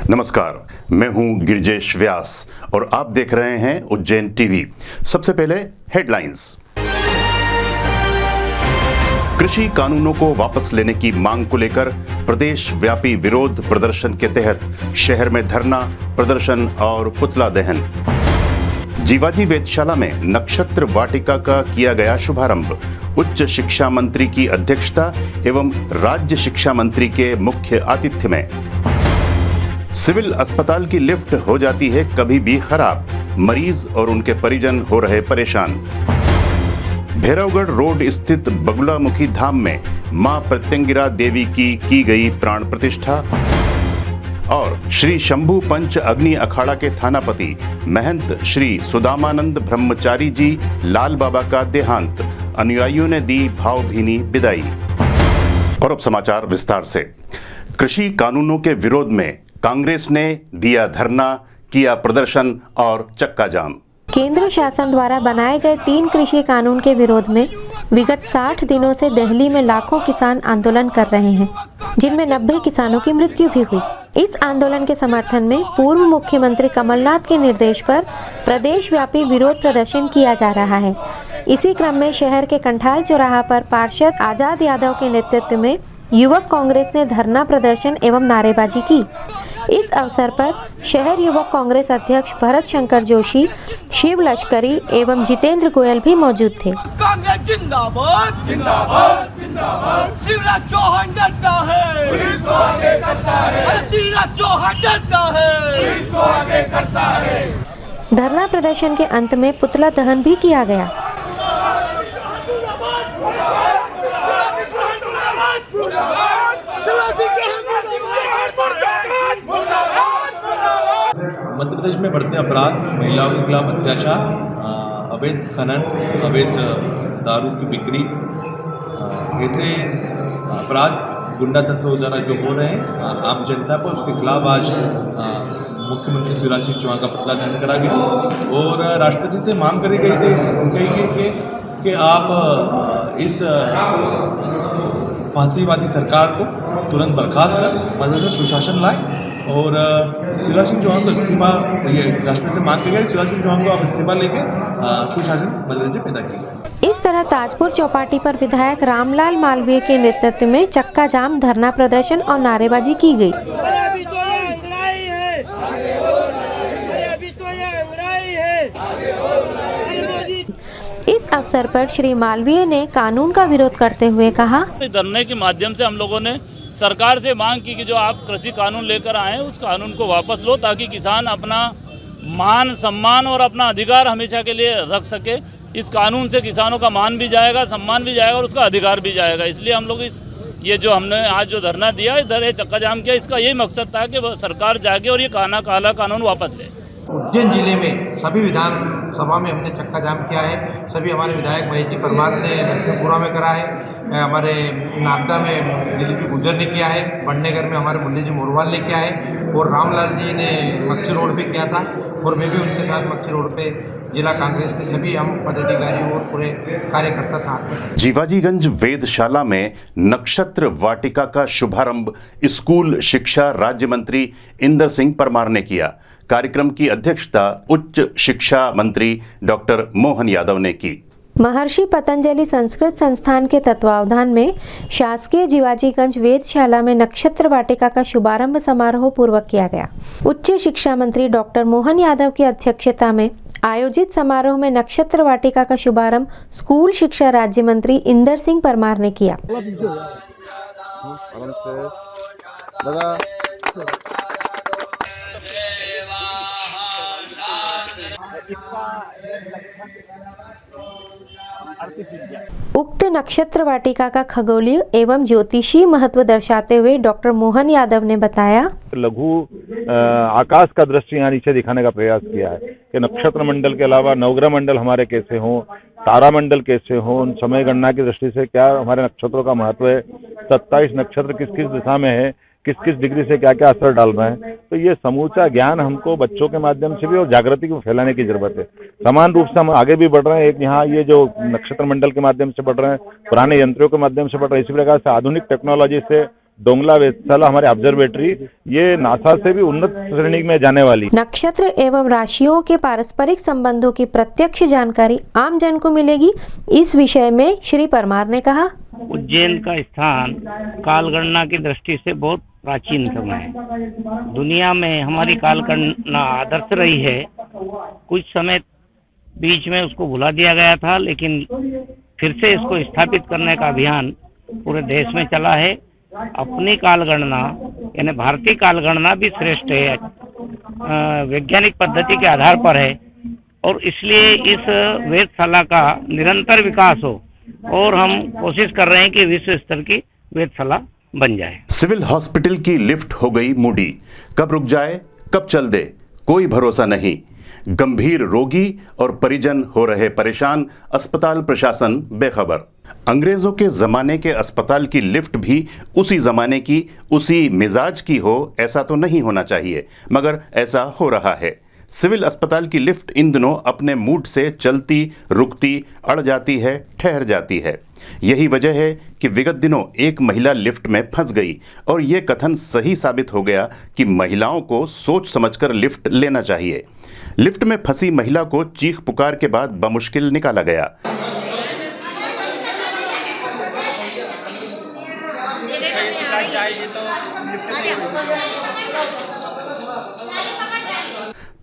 नमस्कार, मैं हूं गिरिजेश व्यास और आप देख रहे हैं उज्जैन टीवी। सबसे पहले हेडलाइंस। कृषि कानूनों को वापस लेने की मांग को लेकर प्रदेश व्यापी विरोध प्रदर्शन के तहत शहर में धरना, प्रदर्शन और पुतला दहन। जीवाजी वेधशाला में नक्षत्र वाटिका का किया गया शुभारंभ। उच्च शिक्षा मंत्री की अध्यक्षता एवं राज्य शिक्षा मंत्री के मुख्य आतिथ्य में। सिविल अस्पताल की लिफ्ट हो जाती है कभी भी खराब, मरीज और उनके परिजन हो रहे परेशान। भैरवगढ़ रोड स्थित बगुलामुखी धाम में मां प्रत्यंगिरा देवी की गई प्राण प्रतिष्ठा। और श्री शंभू पंच अग्नि अखाड़ा के थानापति महंत श्री सुदामानंद ब्रह्मचारी जी लाल बाबा का देहांत। अनुयायियों ने दी भावभीनी विदाई। और अब समाचार विस्तार से। कृषि कानूनों के विरोध में कांग्रेस ने दिया धरना, किया प्रदर्शन और चक्का जाम। केंद्र शासन द्वारा बनाए गए 3 कृषि कानून के विरोध में विगत 60 दिनों से दिल्ली में लाखों किसान आंदोलन कर रहे हैं, जिनमें 90 किसानों की मृत्यु भी हुई। इस आंदोलन के समर्थन में पूर्व मुख्यमंत्री कमलनाथ के निर्देश पर प्रदेश व्यापी विरोध प्रदर्शन किया जा रहा है। इसी क्रम में शहर के कंठाल चौराहा पर पार्षद आजाद यादव के नेतृत्व में युवक कांग्रेस ने धरना प्रदर्शन एवं नारेबाजी की। इस अवसर पर शहर युवक कांग्रेस अध्यक्ष भरत शंकर जोशी, शिव लश्करी एवं जितेंद्र गोयल भी मौजूद थे। कांग्रेस जिंदाबाद जिंदाबाद जिंदाबाद। शिवराज चौहान डरता है, पुलिस को आगे करता है। शिवराज चौहान डरता है, पुलिस को आगे करता है। धरना प्रदर्शन के अंत में पुतला दहन भी किया गया। मध्य प्रदेश में बढ़ते अपराध, महिलाओं के खिलाफ अत्याचार, अवैध खनन, अवैध दारू की बिक्री, ऐसे अपराध गुंडा तत्वों द्वारा जो हो रहे हैं आम जनता पर, उसके खिलाफ आज मुख्यमंत्री शिवराज सिंह चौहान का पुतला दहन करा गया। और राष्ट्रपति से मांग करी गई थी कि आप इस फांसीवादी सरकार को तुरंत बर्खास्त कर मध्य में सुशासन लाए। और शिवराज सिंह चौहान को इस्तीफा, ये राष्ट्रपति से मांग की गई, शिवराज सिंह चौहान को आप इस्तीफा लेके सुशासन मध्य में पैदा किया। इस तरह ताजपुर चौपाटी पर विधायक रामलाल मालवीय के नेतृत्व में चक्का जाम, धरना प्रदर्शन और नारेबाजी की गई। इस अवसर पर श्री मालवीय ने कानून का विरोध करते हुए कहा, धरने के माध्यम से हम लोगों ने सरकार से मांग की कि जो आप कृषि कानून लेकर आए हैं उस कानून को वापस लो, ताकि किसान अपना मान सम्मान और अपना अधिकार हमेशा के लिए रख सके। इस कानून से किसानों का मान भी जाएगा, सम्मान भी जाएगा और उसका अधिकार भी जाएगा। इसलिए हम लोग ये जो हमने आज जो धरना दिया, इधर ये चक्का जाम किया, इसका यही मकसद था कि सरकार जागे और ये काला कानून वापस ले। उज्जैन जिले में सभी विधानसभा में हमने चक्का जाम किया है। सभी हमारे विधायक महेश जी परमार ने लखनपुरा में करा है, हमारे नागदा में दिलीप गुर्जर ने किया है, पन्नेगर में हमारे मुरली जी मोरवाल ने किया है और रामलाल जी ने मक्सी रोड पे किया था और मैं भी उनके साथ मक्सी रोड पे जिला कांग्रेस के सभी हम पदाधिकारी और पूरे कार्यकर्ता साथ में। जीवाजीगंज वेधशाला में नक्षत्र वाटिका का शुभारंभ स्कूल शिक्षा राज्य मंत्री इंदर सिंह परमार ने किया। कार्यक्रम की अध्यक्षता उच्च शिक्षा मंत्री डॉक्टर मोहन यादव ने की। महर्षि पतंजलि संस्कृत संस्थान के तत्वावधान में शासकीय जीवाजीगंज वेधशाला में नक्षत्र वाटिका का शुभारंभ समारोह पूर्वक किया गया। उच्च शिक्षा मंत्री डॉक्टर मोहन यादव की अध्यक्षता में आयोजित समारोह में नक्षत्र वाटिका का शुभारंभ स्कूल शिक्षा राज्य मंत्री इंदर सिंह परमार ने किया। उक्त नक्षत्र वाटिका का खगोलीय एवं ज्योतिषीय महत्व दर्शाते हुए डॉक्टर मोहन यादव ने बताया, लघु आकाश का दृश्य यहाँ नीचे दिखाने का प्रयास किया है कि नक्षत्र मंडल के अलावा नवग्रह मंडल हमारे कैसे हों, तारा मंडल कैसे हों, उन समय गणना की दृष्टि से क्या हमारे नक्षत्रों का महत्व है, 27 नक्षत्र किस किस दिशा में है, किस किस डिग्री से क्या क्या असर डाल रहे हैं। तो ये समूचा ज्ञान हमको बच्चों के माध्यम से भी और जागृति को फैलाने की जरूरत है। समान रूप से हम आगे भी बढ़ रहे हैं। एक यहाँ ये जो नक्षत्र मंडल के माध्यम से बढ़ रहे हैं, पुराने यंत्रों के माध्यम से बढ़ रहे हैं, इसी प्रकार से आधुनिक टेक्नोलॉजी से डोंगला वेधशाला हमारे ऑब्जर्वेटरी, ये नासा से भी उन्नत श्रेणी में जाने वाली। नक्षत्र एवं राशियों के पारस्परिक संबंधों की प्रत्यक्ष जानकारी आम जन को मिलेगी, इस विषय में श्री परमार ने कहा। उज्जैन का स्थान कालगणना की दृष्टि से बहुत प्राचीन समय है। दुनिया में हमारी कालगणना आदर्श रही है। कुछ समय बीच में उसको भुला दिया गया था, लेकिन फिर से इसको स्थापित करने का अभियान पूरे देश में चला है। अपनी कालगणना यानी भारतीय कालगणना भी श्रेष्ठ है, वैज्ञानिक पद्धति के आधार पर है, और इसलिए इस वेधशाला का निरंतर विकास हो, और हम कोशिश कर रहे हैं कि विश्व स्तर की वेधशाला बन जाए। सिविल हॉस्पिटल की लिफ्ट हो गई मूडी, कब रुक जाए कब चल दे कोई भरोसा नहीं। गंभीर रोगी और परिजन हो रहे परेशान, अस्पताल प्रशासन बेखबर। अंग्रेजों के जमाने के अस्पताल की लिफ्ट भी उसी जमाने की, उसी मिजाज की हो, ऐसा तो नहीं होना चाहिए, मगर ऐसा हो रहा है। सिविल अस्पताल की लिफ्ट इन दिनों अपने मूड से चलती, रुकती, अड़ जाती है, ठहर जाती है। यही वजह है कि विगत दिनों एक महिला लिफ्ट में फंस गई, और ये कथन सही साबित हो गया कि महिलाओं को सोच समझकर लिफ्ट लेना चाहिए। लिफ्ट में फंसी महिला को चीख पुकार के बाद बमुश्किल निकाला गया।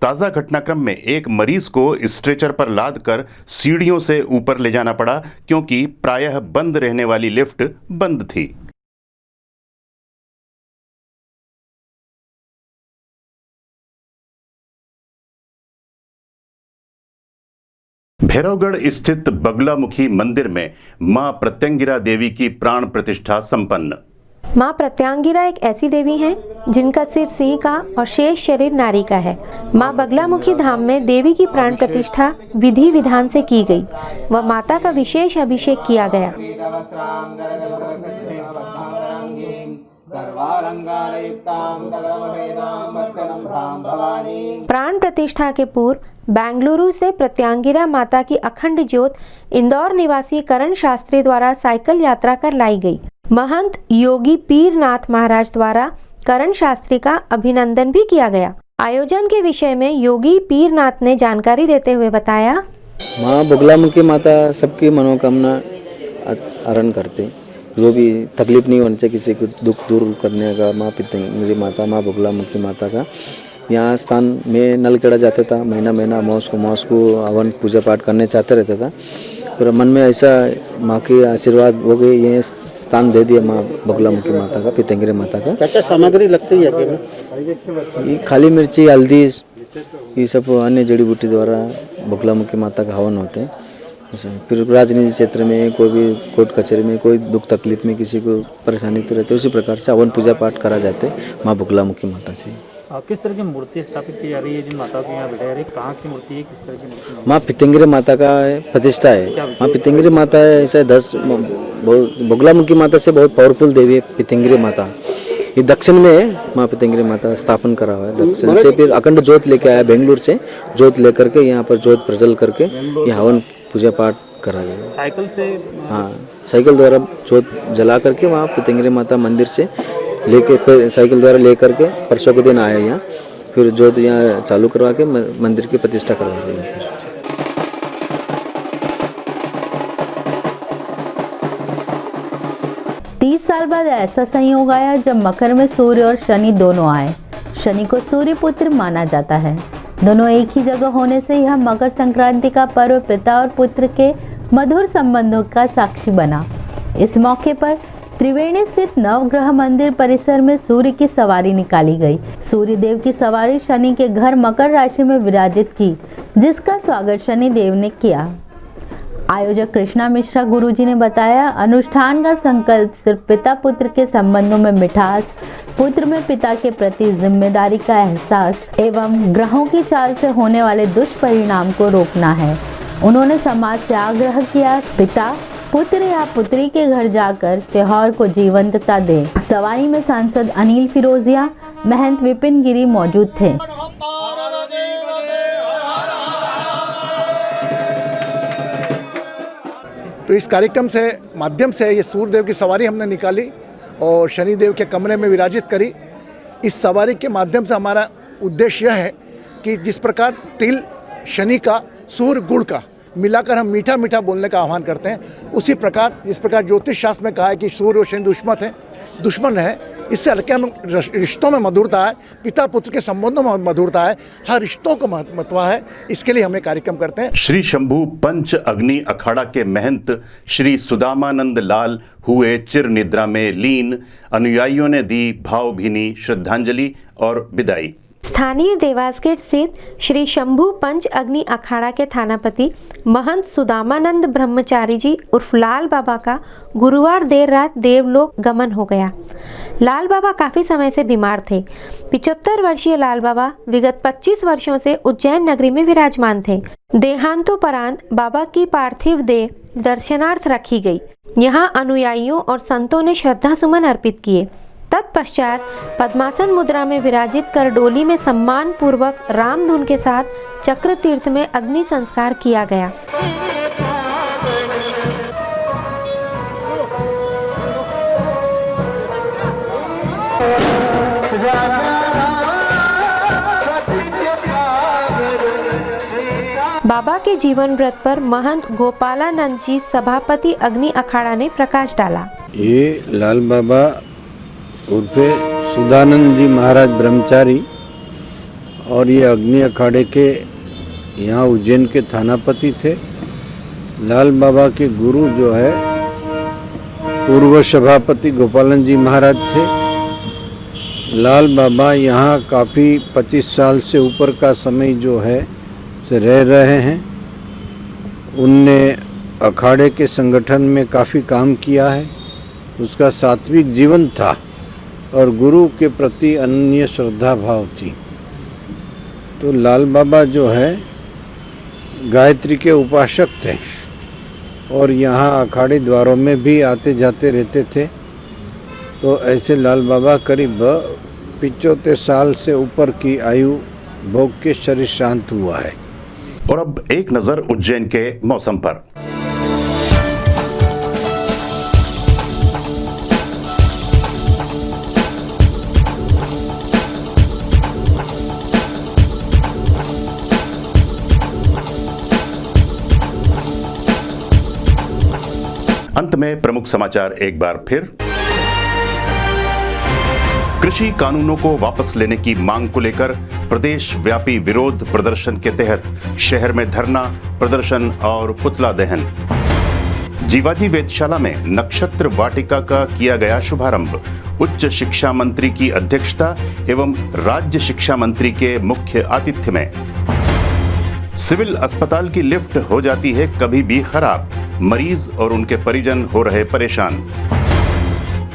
ताज़ा घटनाक्रम में एक मरीज को स्ट्रेचर पर लादकर सीढ़ियों से ऊपर ले जाना पड़ा, क्योंकि प्रायः बंद रहने वाली लिफ्ट बंद थी। भैरवगढ़ स्थित बगलामुखी मंदिर में मां प्रत्यंगिरा देवी की प्राण प्रतिष्ठा संपन्न। माँ प्रत्यांगिरा एक ऐसी देवी हैं जिनका सिर सिंह का और शेष शरीर नारी का है। माँ बगलामुखी धाम में देवी की प्राण प्रतिष्ठा विधि विधान से की गई व माता का विशेष अभिषेक किया गया। प्राण प्रतिष्ठा के पूर्व बेंगलुरु से प्रत्यांगिरा माता की अखंड ज्योत इंदौर निवासी करण शास्त्री द्वारा साइकिल यात्रा कर लाई गई। महंत योगी पीरनाथ महाराज द्वारा करण शास्त्री का अभिनंदन भी किया गया। आयोजन के विषय में योगी पीरनाथ ने जानकारी देते हुए बताया, माँ बगलामुखी माता सबकी मनोकामना हरण करते, जो भी तकलीफ नहीं होनी चाहिए किसी को दुख दूर करने का। माँ प्रत्यंगिरा माता, माँ बगलामुखी माता का यहाँ स्थान में नलखेड़ा जाता था, महीना मौस को हवन पूजा पाठ करने चाहते रहता था। पर मन में ऐसा माँ के आशीर्वाद हो गए, ये स्थान दे दिया माँ बगलामुखी माता का, प्रत्यंगिरा माता का। क्या सामग्री लगती है? ये खाली मिर्ची, हल्दी, ये सब अन्य जड़ी बूटी द्वारा बगलामुखी माता का हवन होते हैं। फिर राजनीति क्षेत्र में, कोई भी कोर्ट कचहरी में कोई दुख तकलीफ में किसी को परेशानी तो रहती है, उसी प्रकार से हवन पूजा पाठ करा जाते हैं माँ बगलामुखी माता जी। किस तरह की मूर्ति स्थापित की जा रही है जिन माताओं के यहाँ बैठा रही, कहाँ की मूर्ति है, किस तरह की मूर्ति? माँ प्रत्यंगिरा माता का प्रतिष्ठा है। माँ प्रत्यंगिरा माता है ऐसा 10 बगलामुखी माता से बहुत पावरफुल देवी है प्रत्यंगिरा माता। ये दक्षिण में माँ प्रत्यंगिरा माता स्थापन करा हुआ है दक्षिण से। फिर अखंड ज्योत लेके आया बेंगलुरु से, ज्योत लेकर के यहाँ पर ज्योत प्रज्वल करके ये हवन पूजा पाठ करा गया। साइकिल से? हाँ, साइकिल द्वारा ज्योत जला करके वहाँ प्रत्यंगिरा माता मंदिर से लेके, साइकिल द्वारा लेकर के परसों के दिन आया यहाँ, फिर ज्योत यहाँ चालू करवा के मंदिर की प्रतिष्ठा करवा दी। 30 साल बाद ऐसा संयोग आया जब मकर में सूर्य और शनि दोनों आए। शनि को सूर्य पुत्र माना जाता है। दोनों एक ही जगह होने से यह मकर संक्रांति का पर्व पिता और पुत्र के मधुर संबंधों का साक्षी बना। इस मौके पर त्रिवेणी स्थित नवग्रह मंदिर परिसर में सूर्य की सवारी निकाली गई। सूर्य देव की सवारी शनि के घर मकर राशि में विराजित की, जिसका स्वागत शनि देव ने किया। आयोजक कृष्णा मिश्रा गुरुजी ने बताया, अनुष्ठान का संकल्प सिर्फ पिता पुत्र के संबंधों में मिठास, पुत्र में पिता के प्रति जिम्मेदारी का एहसास एवं ग्रहों की चाल से होने वाले दुष्परिणाम को रोकना है। उन्होंने समाज से आग्रह किया, पिता पुत्र या पुत्री के घर जाकर त्योहार को जीवंतता दे। सवारी में सांसद अनिल फिरोजिया, महंत विपिन गिरी मौजूद थे। तो इस कार्यक्रम से माध्यम से ये सूर्यदेव की सवारी हमने निकाली और शनिदेव के कमरे में विराजित करी। इस सवारी के माध्यम से हमारा उद्देश्य यह है कि जिस प्रकार तिल शनि का, सूर्य गुड़ का मिलाकर हम मीठा मीठा बोलने का आह्वान करते हैं, उसी प्रकार जिस प्रकार ज्योतिष शास्त्र में कहा है कि सूर्य और शनि दुश्मन है, इससे हल्के हम रिश्तों में मधुरता है, पिता पुत्र के संबंधों में मधुरता है, हर रिश्तों को महत्व है, इसके लिए हम ये कार्यक्रम करते हैं। श्री शंभू पंच अग्नि अखाड़ा के महंत श्री सुदामानंद लाल हुए चिर निद्रा में लीन। अनुयायियों ने दी भावभीनी श्रद्धांजलि और विदाई। स्थानीय देवासगढ़ स्थित श्री शंभू पंच अग्नि अखाड़ा के थानापति महंत सुदामानंद ब्रह्मचारी जी उर्फ लाल बाबा का गुरुवार देर रात देवलोक गमन हो गया। लाल बाबा काफ़ी समय से बीमार थे। 75 वर्षीय लाल बाबा विगत 25 वर्षों से उज्जैन नगरी में विराजमान थे। देहांतोपरांत बाबा की पार्थिव देह दर्शनार्थ रखी गई। यहाँ अनुयायियों और संतों ने श्रद्धा सुमन अर्पित किए। तत्पश्चात पद्मासन मुद्रा में विराजित कर डोली में सम्मान पूर्वक रामधुन के साथ चक्र तीर्थ में अग्नि संस्कार किया गया। बाबा के जीवन व्रत पर महंत गोपालानंद जी सभापति अग्नि अखाड़ा ने प्रकाश डाला। ये लाल बाबा उर्फे सुदानंद जी महाराज ब्रह्मचारी और ये अग्नि अखाड़े के यहाँ उज्जैन के थानापति थे। लाल बाबा के गुरु जो है पूर्व सभापति गोपालन जी महाराज थे। लाल बाबा यहाँ काफ़ी 25 साल से ऊपर का समय जो है से रह रहे हैं। उनने अखाड़े के संगठन में काफ़ी काम किया है। उसका सात्विक जीवन था और गुरु के प्रति अनन्य श्रद्धा भाव थी। तो लाल बाबा जो है गायत्री के उपासक थे और यहाँ अखाड़े द्वारों में भी आते जाते रहते थे। तो ऐसे लाल बाबा करीब 75 साल से ऊपर की आयु भोग के शरीर शांत हुआ है। और अब एक नजर उज्जैन के मौसम पर। अंत में प्रमुख समाचार एक बार फिर। कृषि कानूनों को वापस लेने की मांग को लेकर प्रदेश व्यापी विरोध प्रदर्शन के तहत शहर में धरना, प्रदर्शन और पुतला दहन। जीवाजी वेधशाला में नक्षत्र वाटिका का किया गया शुभारंभ। उच्च शिक्षा मंत्री की अध्यक्षता एवं राज्य शिक्षा मंत्री के मुख्य आतिथ्य में। सिविल अस्पताल की लिफ्ट हो जाती है कभी भी खराब, मरीज और उनके परिजन हो रहे परेशान।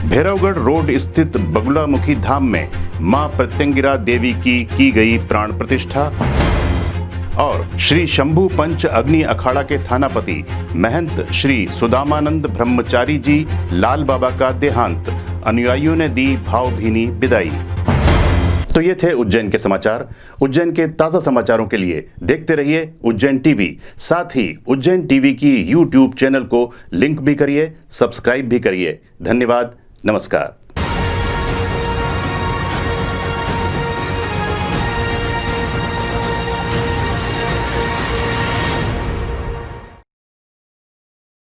भैरवगढ़ रोड स्थित बगुलामुखी धाम में मां प्रत्यंगिरा देवी की गई प्राण प्रतिष्ठा। और श्री शंभू पंच अग्नि अखाड़ा के थानापति महंत श्री सुदामानंद ब्रह्मचारी जी लाल बाबा का देहांत। अनुयायियों ने दी भावभीनी विदाई। तो ये थे उज्जैन के समाचार। उज्जैन के ताज़ा समाचारों के लिए देखते रहिए उज्जैन टीवी। साथ ही उज्जैन टीवी की YouTube चैनल को लिंक भी करिए, सब्सक्राइब भी करिए। धन्यवाद, नमस्कार।